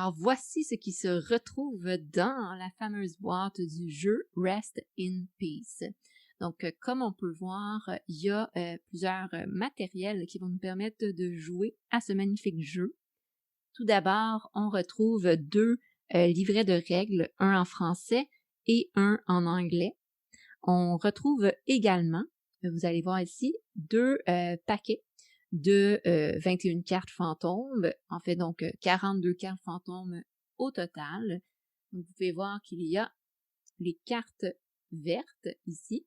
Alors, voici ce qui se retrouve dans la fameuse boîte du jeu Rest in Peace. Donc, comme on peut voir, il y a plusieurs matériels qui vont nous permettre de jouer à ce magnifique jeu. Tout d'abord, on retrouve deux livrets de règles, un en français et un en anglais. On retrouve également, vous allez voir ici, deux paquets de 21 cartes fantômes, en fait donc 42 cartes fantômes au total. Donc, vous pouvez voir qu'il y a les cartes vertes ici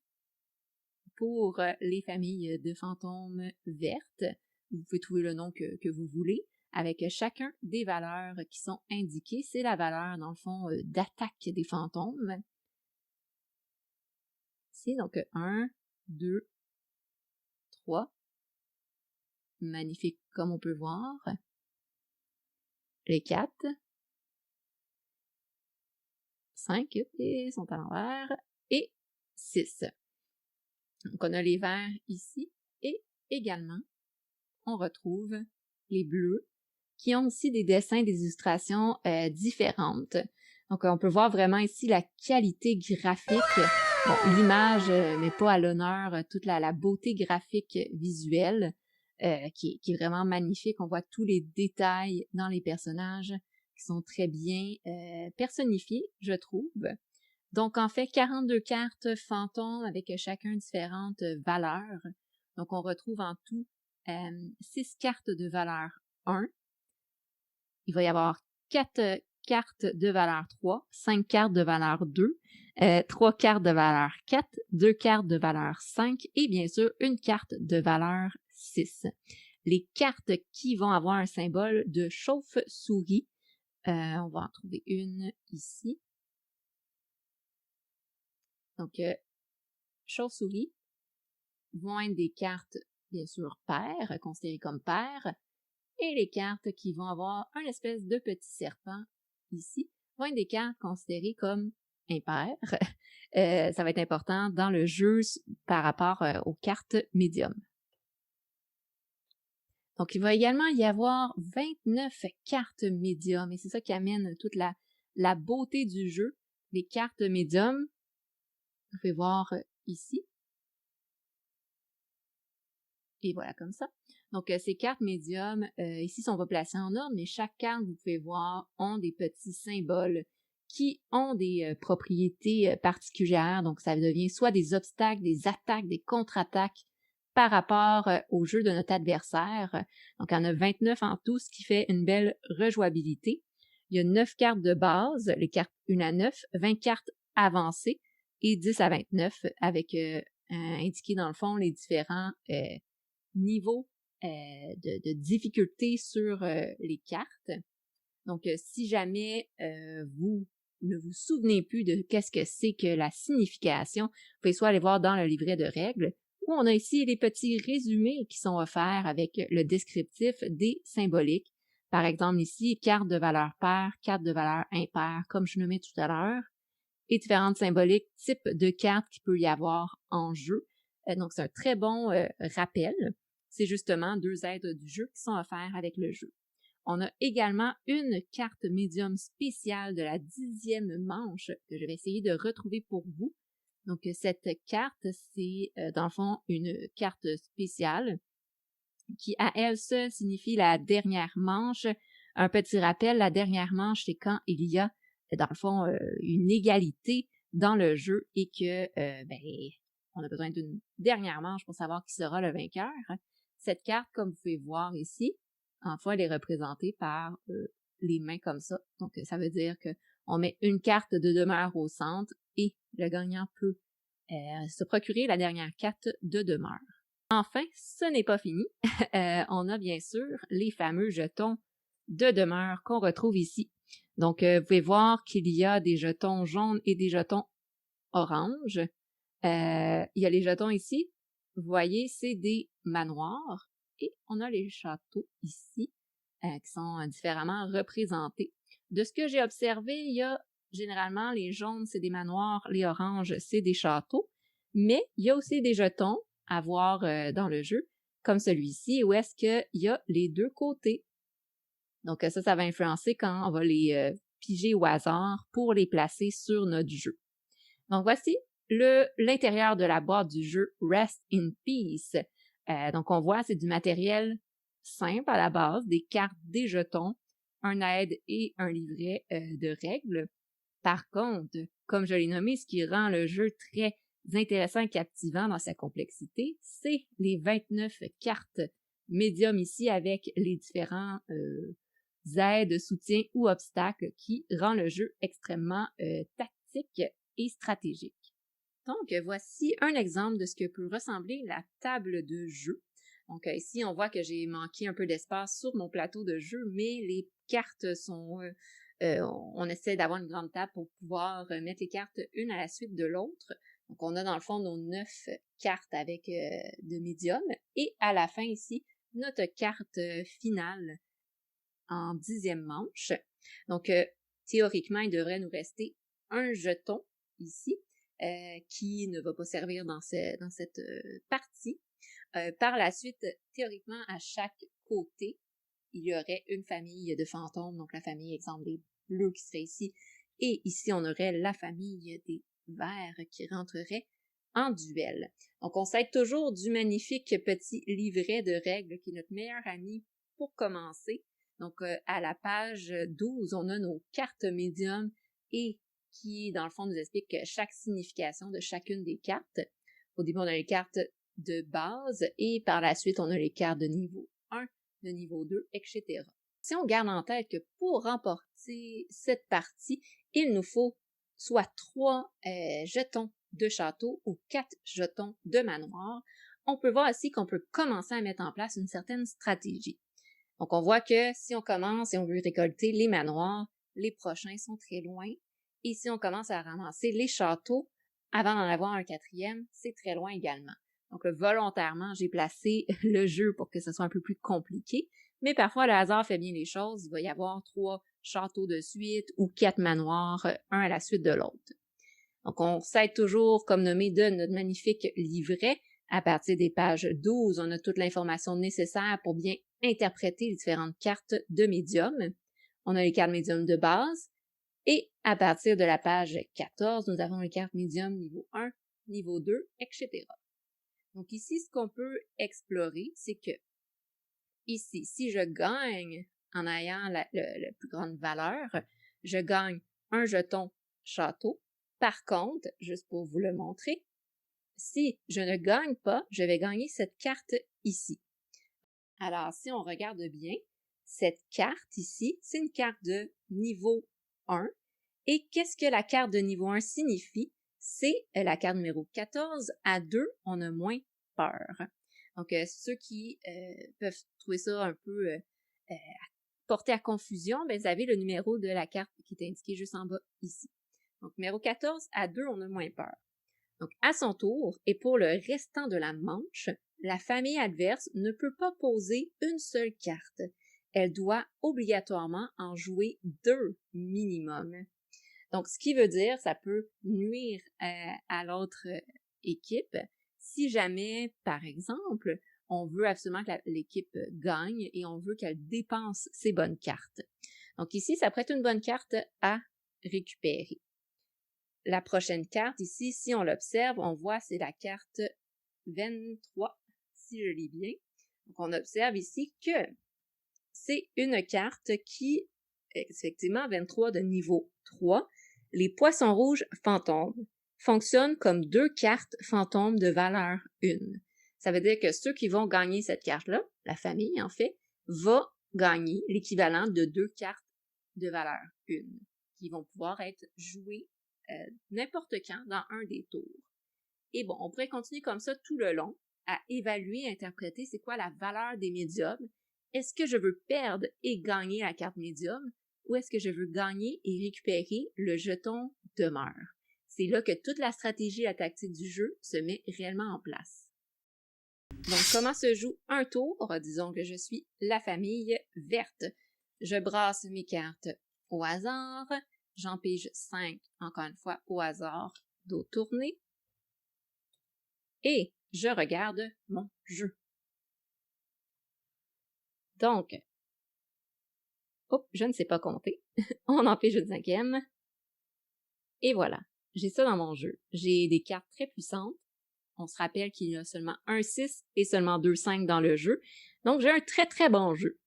pour les familles de fantômes vertes. Vous pouvez trouver le nom que vous voulez avec chacun des valeurs qui sont indiquées. C'est la valeur, dans le fond, d'attaque des fantômes. Ici, donc 1, 2, 3. Magnifique comme on peut voir. Les 4, 5, ils sont à l'envers, et 6. Donc on a les verts ici, et également, on retrouve les bleus, qui ont aussi des dessins, des illustrations différentes. Donc on peut voir vraiment ici la qualité graphique. Bon, l'image met pas à l'honneur toute la beauté graphique visuelle qui est vraiment magnifique. On voit tous les détails dans les personnages qui sont très bien personnifiés, je trouve. Donc en fait, 42 cartes fantômes avec chacun différentes valeurs. Donc on retrouve en tout 6 cartes de valeur 1. Il va y avoir 4 cartes de valeur 3, 5 cartes de valeur 2, 3 cartes de valeur 4, 2 cartes de valeur 5 et bien sûr une carte de valeur 6. Les cartes qui vont avoir un symbole de chauve-souris, on va en trouver une ici. Donc, chauve-souris vont être des cartes, bien sûr, paires, considérées comme paires, et les cartes qui vont avoir un espèce de petit serpent ici vont être des cartes considérées comme impaires. Ça va être important dans le jeu par rapport aux cartes médium. Donc, il va également y avoir 29 cartes médium, et c'est ça qui amène toute la beauté du jeu. Les cartes médium, vous pouvez voir ici. Et voilà, comme ça. Donc, ces cartes médium, ici, sont replacées en ordre, mais chaque carte, vous pouvez voir, ont des petits symboles qui ont des propriétés particulières. Donc, ça devient soit des obstacles, des attaques, des contre-attaques par rapport au jeu de notre adversaire. Donc, il y en a 29 en tout, ce qui fait une belle rejouabilité. Il y a 9 cartes de base, les cartes 1 à 9, 20 cartes avancées et 10 à 29 avec indiqué dans le fond les différents niveau de difficulté sur les cartes. Donc, si jamais vous ne vous souvenez plus de qu'est-ce que c'est que la signification, vous pouvez soit aller voir dans le livret de règles, ou on a ici les petits résumés qui sont offerts avec le descriptif des symboliques. Par exemple, ici, carte de valeur paire, carte de valeur impaire, comme je le mets tout à l'heure, et différentes symboliques, types de cartes qu'il peut y avoir en jeu. Donc, c'est un très bon rappel. C'est justement 2 aides du jeu qui sont offertes avec le jeu. On a également une carte médium spéciale de la 10e manche que je vais essayer de retrouver pour vous. Donc, cette carte, c'est dans le fond une carte spéciale qui, à elle seule, signifie la dernière manche. Un petit rappel, la dernière manche, c'est quand il y a, dans le fond, une égalité dans le jeu et que, on a besoin d'une dernière manche pour savoir qui sera le vainqueur. Cette carte, comme vous pouvez voir ici, en fait, elle est représentée par les mains comme ça. Donc, ça veut dire que on met une carte de demeure au centre et le gagnant peut se procurer la dernière carte de demeure. Enfin, ce n'est pas fini. On a bien sûr les fameux jetons de demeure qu'on retrouve ici. Donc, vous pouvez voir qu'il y a des jetons jaunes et des jetons oranges. Il y a les jetons ici. Vous voyez, c'est des manoirs. Et on a les châteaux ici qui sont différemment représentés. De ce que j'ai observé, il y a généralement les jaunes, c'est des manoirs, les oranges, c'est des châteaux. Mais il y a aussi des jetons à voir dans le jeu, comme celui-ci, où est-ce qu'il y a les deux côtés. Donc ça va influencer quand on va les piger au hasard pour les placer sur notre jeu. Donc voici l'intérieur de la boîte du jeu Rest in Peace. Donc on voit, c'est du matériel simple à la base, des cartes, des jetons, un aide et un livret de règles. Par contre, comme je l'ai nommé, ce qui rend le jeu très intéressant et captivant dans sa complexité, c'est les 29 cartes médium ici avec les différents aides, soutiens ou obstacles qui rend le jeu extrêmement tactique et stratégique. Donc, voici un exemple de ce que peut ressembler la table de jeu. Donc, ici, on voit que j'ai manqué un peu d'espace sur mon plateau de jeu, mais les cartes sont... on essaie d'avoir une grande table pour pouvoir mettre les cartes une à la suite de l'autre. Donc, on a dans le fond nos 9 cartes avec de médium. Et à la fin ici, notre carte finale en 10e manche. Donc, théoriquement, il devrait nous rester un jeton ici qui ne va pas servir dans cette partie. Par la suite, théoriquement, à chaque côté, il y aurait une famille de fantômes, donc la famille, exemple, des bleus qui serait ici, et ici, on aurait la famille des verts qui rentrerait en duel. Donc, on s'aide toujours du magnifique petit livret de règles qui est notre meilleur ami pour commencer. Donc, à la page 12, on a nos cartes médium et qui, dans le fond, nous explique chaque signification de chacune des cartes. Au début, on a les cartes de base et par la suite, on a les cartes de niveau 1, de niveau 2, etc. Si on garde en tête que pour remporter cette partie, il nous faut soit 3 jetons de château ou 4 jetons de manoir, on peut voir aussi qu'on peut commencer à mettre en place une certaine stratégie. Donc, on voit que si on commence et on veut récolter les manoirs, les prochains sont très loin. Et si on commence à ramasser les châteaux, avant d'en avoir un 4e, c'est très loin également. Donc, volontairement, j'ai placé le jeu pour que ce soit un peu plus compliqué. Mais parfois, le hasard fait bien les choses. Il va y avoir 3 châteaux de suite ou 4 manoirs, un à la suite de l'autre. Donc, on s'aide toujours, comme nommé, de notre magnifique livret. À partir des pages 12, on a toute l'information nécessaire pour bien interpréter les différentes cartes de médium. On a les cartes médium de base. Et à partir de la page 14, nous avons les cartes médium niveau 1, niveau 2, etc. Donc ici, ce qu'on peut explorer, c'est que ici, si je gagne en ayant la plus grande valeur, je gagne un jeton château. Par contre, juste pour vous le montrer, si je ne gagne pas, je vais gagner cette carte ici. Alors, si on regarde bien, cette carte ici, c'est une carte de niveau 1. Et qu'est-ce que la carte de niveau 1 signifie? C'est la carte numéro 14. À 2, on a moins peur. Donc, ceux qui peuvent trouver ça un peu porté à confusion, ben, vous avez le numéro de la carte qui est indiqué juste en bas ici. Donc, numéro 14, à 2, on a moins peur. Donc, à son tour, et pour le restant de la manche, la famille adverse ne peut pas poser une seule carte. Elle doit obligatoirement en jouer 2 minimum. Donc, ce qui veut dire, ça peut nuire à l'autre équipe si jamais, par exemple, on veut absolument que l'équipe gagne et on veut qu'elle dépense ses bonnes cartes. Donc ici, ça pourrait être une bonne carte à récupérer. La prochaine carte ici, si on l'observe, on voit c'est la carte 23, si je lis bien. Donc on observe ici que c'est une carte qui, effectivement, 23 de niveau 3, les poissons rouges fantômes fonctionnent comme 2 cartes fantômes de valeur 1. Ça veut dire que ceux qui vont gagner cette carte-là, la famille en fait, va gagner l'équivalent de 2 cartes de valeur 1 qui vont pouvoir être jouées n'importe quand dans un des tours. Et bon, on pourrait continuer comme ça tout le long à évaluer, interpréter c'est quoi la valeur des médiums. Est-ce que je veux perdre et gagner la carte médium ou est-ce que je veux gagner et récupérer le jeton demeure? C'est là que toute la stratégie et la tactique du jeu se met réellement en place. Donc, comment se joue un tour? Disons que je suis la famille verte. Je brasse mes cartes au hasard. J'en pige 5, encore une fois, au hasard, dos tourné. Et je regarde mon jeu. Donc, Oh, je ne sais pas compter. On en fait une cinquième. Et voilà, j'ai ça dans mon jeu. J'ai des cartes très puissantes. On se rappelle qu'il y a seulement un 6 et seulement deux 5 dans le jeu. Donc, j'ai un très, très bon jeu.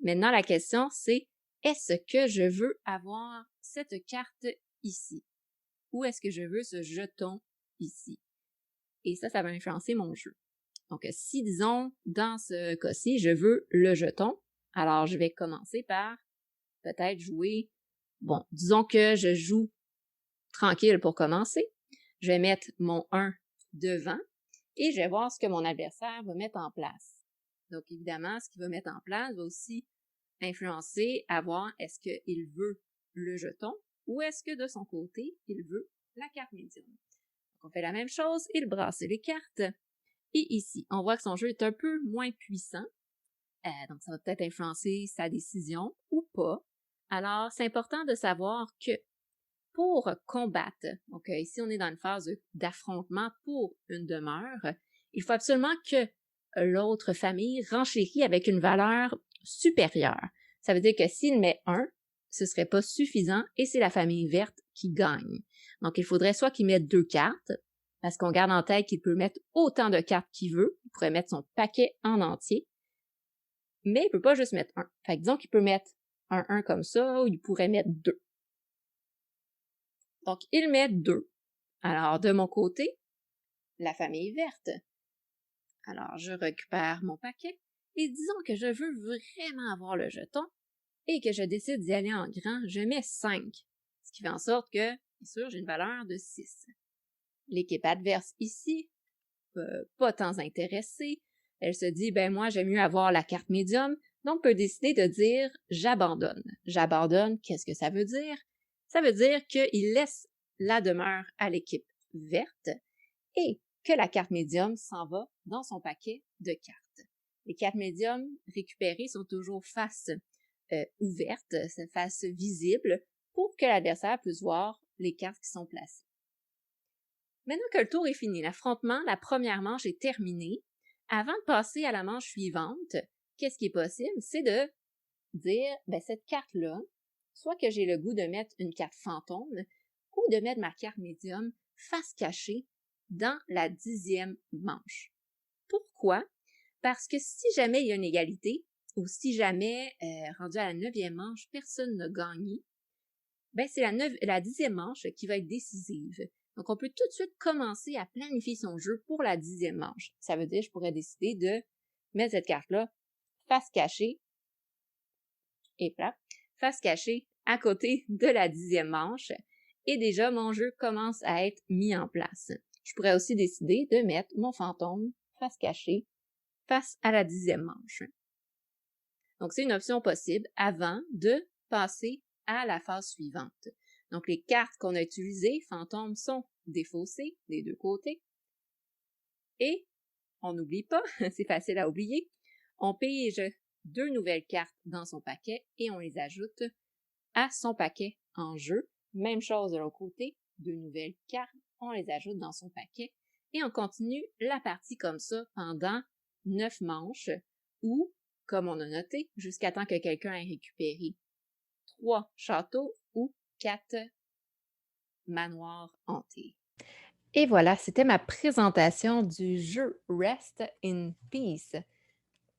Maintenant, la question, c'est est-ce que je veux avoir cette carte ici? Ou est-ce que je veux ce jeton ici? Et ça va influencer mon jeu. Donc, si, disons, dans ce cas-ci, je veux le jeton, alors je vais commencer par peut-être jouer, bon, disons que je joue tranquille pour commencer. Je vais mettre mon 1 devant et je vais voir ce que mon adversaire va mettre en place. Donc, évidemment, ce qu'il va mettre en place va aussi influencer à voir est-ce qu'il veut le jeton ou est-ce que de son côté, il veut la carte médium. Donc, on fait la même chose, il brasse les cartes. Et ici, on voit que son jeu est un peu moins puissant. Donc, ça va peut-être influencer sa décision ou pas. Alors, c'est important de savoir que pour combattre, donc ici on est dans une phase d'affrontement pour une demeure, il faut absolument que l'autre famille renchérit avec une valeur supérieure. Ça veut dire que s'il met 1, ce ne serait pas suffisant et c'est la famille verte qui gagne. Donc il faudrait soit qu'il mette 2 cartes, parce qu'on garde en tête qu'il peut mettre autant de cartes qu'il veut, il pourrait mettre son paquet en entier, mais il ne peut pas juste mettre 1. Fait que disons qu'il peut mettre un 1 comme ça, ou il pourrait mettre 2. Donc, il met 2. Alors, de mon côté, la famille verte. Alors, je récupère mon paquet et disons que je veux vraiment avoir le jeton et que je décide d'y aller en grand, je mets 5. Ce qui fait en sorte que, bien sûr, j'ai une valeur de 6. L'équipe adverse ici, pas tant intéressée, elle se dit, ben moi, j'aime mieux avoir la carte médium, donc peut décider de dire, j'abandonne. J'abandonne, qu'est-ce que ça veut dire? Ça veut dire qu'il laisse la demeure à l'équipe verte et que la carte médium s'en va dans son paquet de cartes. Les cartes médiums récupérées sont toujours face ouverte, face visible, pour que l'adversaire puisse voir les cartes qui sont placées. Maintenant que le tour est fini, l'affrontement, la première manche est terminée, avant de passer à la manche suivante, qu'est-ce qui est possible? C'est de dire, ben cette carte-là, soit que j'ai le goût de mettre une carte fantôme ou de mettre ma carte médium face cachée dans la 10e manche. Pourquoi? Parce que si jamais il y a une égalité, ou si jamais, rendu à la 9e manche, personne n'a gagné, ben c'est la 10e manche qui va être décisive. Donc, on peut tout de suite commencer à planifier son jeu pour la 10e manche. Ça veut dire que je pourrais décider de mettre cette carte-là face cachée, et voilà, face cachée à côté de la 10e manche. Et déjà, mon jeu commence à être mis en place. Je pourrais aussi décider de mettre mon fantôme face cachée face à la 10e manche. Donc, c'est une option possible avant de passer à la phase suivante. Donc, les cartes qu'on a utilisées, fantômes, sont défaussées des deux côtés. Et, on n'oublie pas, c'est facile à oublier, on pige 2 nouvelles cartes dans son paquet et on les ajoute à son paquet en jeu. Même chose de l'autre côté, 2 nouvelles cartes, on les ajoute dans son paquet et on continue la partie comme ça pendant 9 manches ou, comme on a noté, jusqu'à temps que quelqu'un ait récupéré 3 châteaux ou 4 manoirs hantés. Et voilà, c'était ma présentation du jeu Rest in Peace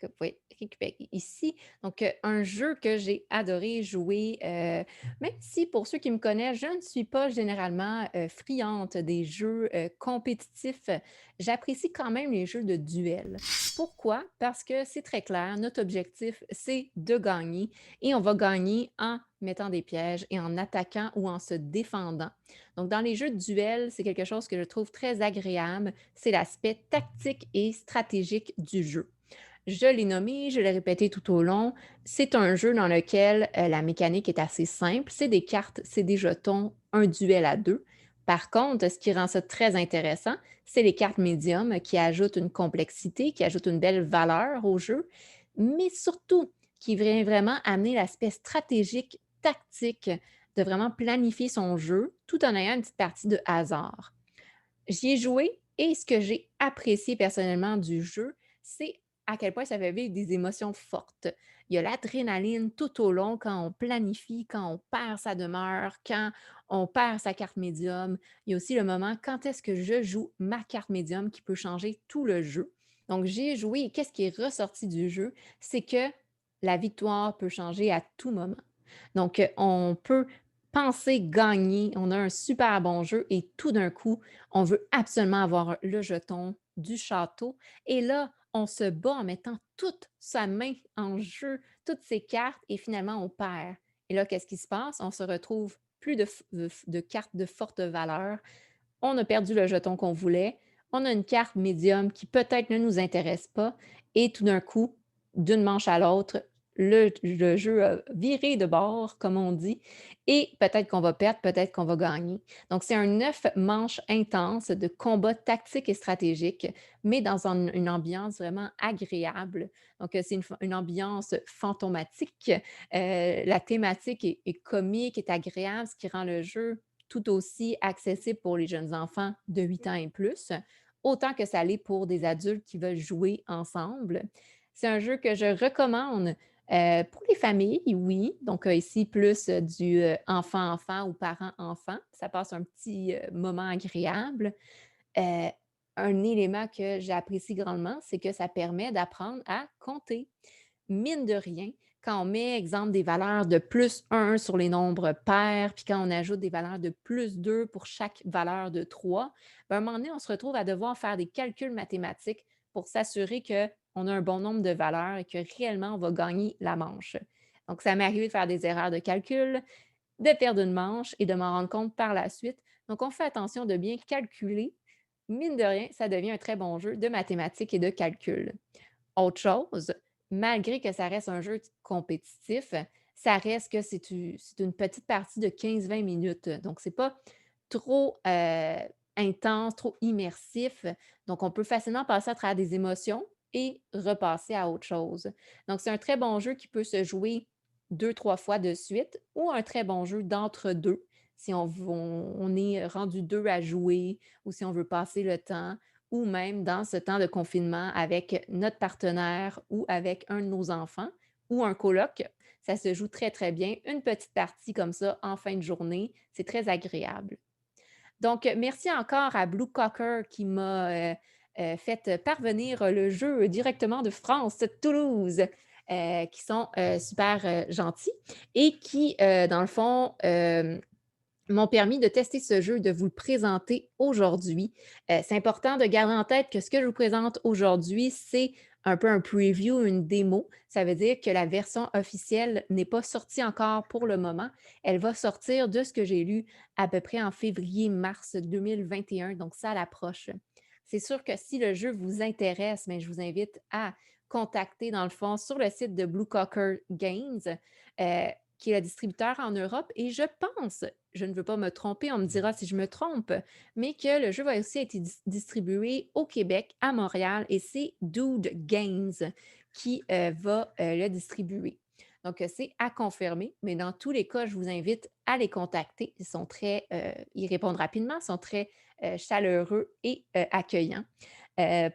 que vous pouvez récupérer ici. Donc, un jeu que j'ai adoré jouer, même si pour ceux qui me connaissent, je ne suis pas généralement friande des jeux compétitifs. J'apprécie quand même les jeux de duel. Pourquoi? Parce que c'est très clair, notre objectif, c'est de gagner et on va gagner en mettant des pièges et en attaquant ou en se défendant. Donc, dans les jeux de duel, c'est quelque chose que je trouve très agréable. C'est l'aspect tactique et stratégique du jeu. Je l'ai nommé, je l'ai répété tout au long. C'est un jeu dans lequel la mécanique est assez simple. C'est des cartes, c'est des jetons, un duel à 2. Par contre, ce qui rend ça très intéressant, c'est les cartes médiums qui ajoutent une complexité, qui ajoutent une belle valeur au jeu, mais surtout qui vient vraiment amener l'aspect stratégique, tactique, de vraiment planifier son jeu tout en ayant une petite partie de hasard. J'y ai joué et ce que j'ai apprécié personnellement du jeu, c'est à quel point ça fait vivre des émotions fortes. Il y a l'adrénaline tout au long quand on planifie, quand on perd sa demeure, quand on perd sa carte médium. Il y a aussi le moment quand est-ce que je joue ma carte médium qui peut changer tout le jeu. Donc, j'ai joué et qu'est-ce qui est ressorti du jeu? C'est que la victoire peut changer à tout moment. Donc, on peut penser gagner, on a un super bon jeu et tout d'un coup, on veut absolument avoir le jeton du château. Et là, on se bat en mettant toute sa main en jeu, toutes ses cartes, et finalement, on perd. Et là, qu'est-ce qui se passe? On se retrouve plus de cartes de forte valeur. On a perdu le jeton qu'on voulait. On a une carte médium qui peut-être ne nous intéresse pas. Et tout d'un coup, d'une manche à l'autre, le jeu a viré de bord, comme on dit, et peut-être qu'on va perdre, peut-être qu'on va gagner. Donc, c'est un 9 manches intense de combat tactique et stratégique, mais dans une ambiance vraiment agréable. Donc, c'est une ambiance fantomatique. La thématique est comique, est agréable, ce qui rend le jeu tout aussi accessible pour les jeunes enfants de 8 ans et plus, autant que ça l'est pour des adultes qui veulent jouer ensemble. C'est un jeu que je recommande pour les familles, oui. Donc, ici, plus du enfant-enfant ou parent-enfant. Ça passe un petit moment agréable. Euh, un élément que j'apprécie grandement, c'est que ça permet d'apprendre à compter. Mine de rien, quand on met, exemple, des valeurs de plus un sur les nombres pairs, puis quand on ajoute des valeurs de plus 2 pour chaque valeur de 3, ben, à un moment donné, on se retrouve à devoir faire des calculs mathématiques pour s'assurer qu'on a un bon nombre de valeurs et que réellement, on va gagner la manche. Donc, ça m'est arrivé de faire des erreurs de calcul, de perdre une manche et de m'en rendre compte par la suite. Donc, on fait attention de bien calculer. Mine de rien, ça devient un très bon jeu de mathématiques et de calcul. Autre chose, malgré que ça reste un jeu compétitif, ça reste que c'est une petite partie de 15-20 minutes. Donc, c'est pas trop intense, trop immersif. Donc, on peut facilement passer à travers des émotions et repasser à autre chose. Donc, c'est un très bon jeu qui peut se jouer 2, 3 fois de suite ou un très bon jeu d'entre-deux si on est rendu deux à jouer ou si on veut passer le temps ou même dans ce temps de confinement avec notre partenaire ou avec un de nos enfants ou un coloc. Ça se joue très, très bien. Une petite partie comme ça en fin de journée, c'est très agréable. Donc, merci encore à Blue Cocker qui m'a fait parvenir le jeu directement de France, Toulouse, qui sont super gentils et qui, dans le fond, m'ont permis de tester ce jeu, de vous le présenter aujourd'hui. C'est important de garder en tête que ce que je vous présente aujourd'hui, c'est un peu un preview, une démo. Ça veut dire que la version officielle n'est pas sortie encore pour le moment. Elle va sortir de ce que j'ai lu à peu près en février-mars 2021, donc ça l'approche. C'est sûr que si le jeu vous intéresse, mais je vous invite à contacter dans le fond sur le site de Blue Cocker Games, qui est le distributeur en Europe. Et je pense, je ne veux pas me tromper, on me dira si je me trompe, mais que le jeu va aussi être distribué au Québec, à Montréal, et c'est Dude Games qui va le distribuer. Donc, c'est à confirmer, mais dans tous les cas, je vous invite à les contacter. Ils répondent rapidement, sont très chaleureux et accueillants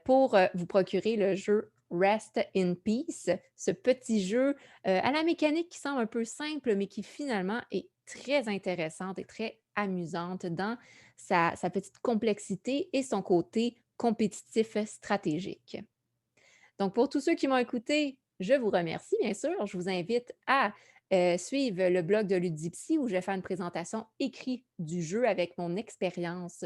pour vous procurer le jeu Rest in Peace, ce petit jeu à la mécanique qui semble un peu simple, mais qui finalement est très intéressante et très amusante dans sa petite complexité et son côté compétitif stratégique. Donc, pour tous ceux qui m'ont écouté, je vous remercie, bien sûr. Je vous invite à suivre le blog de Ludipsy où je vais faire une présentation écrite du jeu avec mon expérience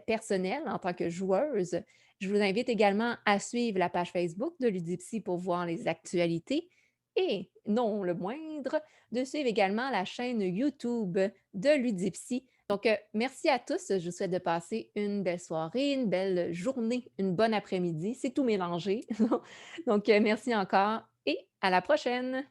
personnelle en tant que joueuse. Je vous invite également à suivre la page Facebook de Ludipsy pour voir les actualités et, non le moindre, de suivre également la chaîne YouTube de Ludipsy. Donc, merci à tous. Je vous souhaite de passer une belle soirée, une belle journée, une bonne après-midi. C'est tout mélangé. Donc, merci encore et à la prochaine.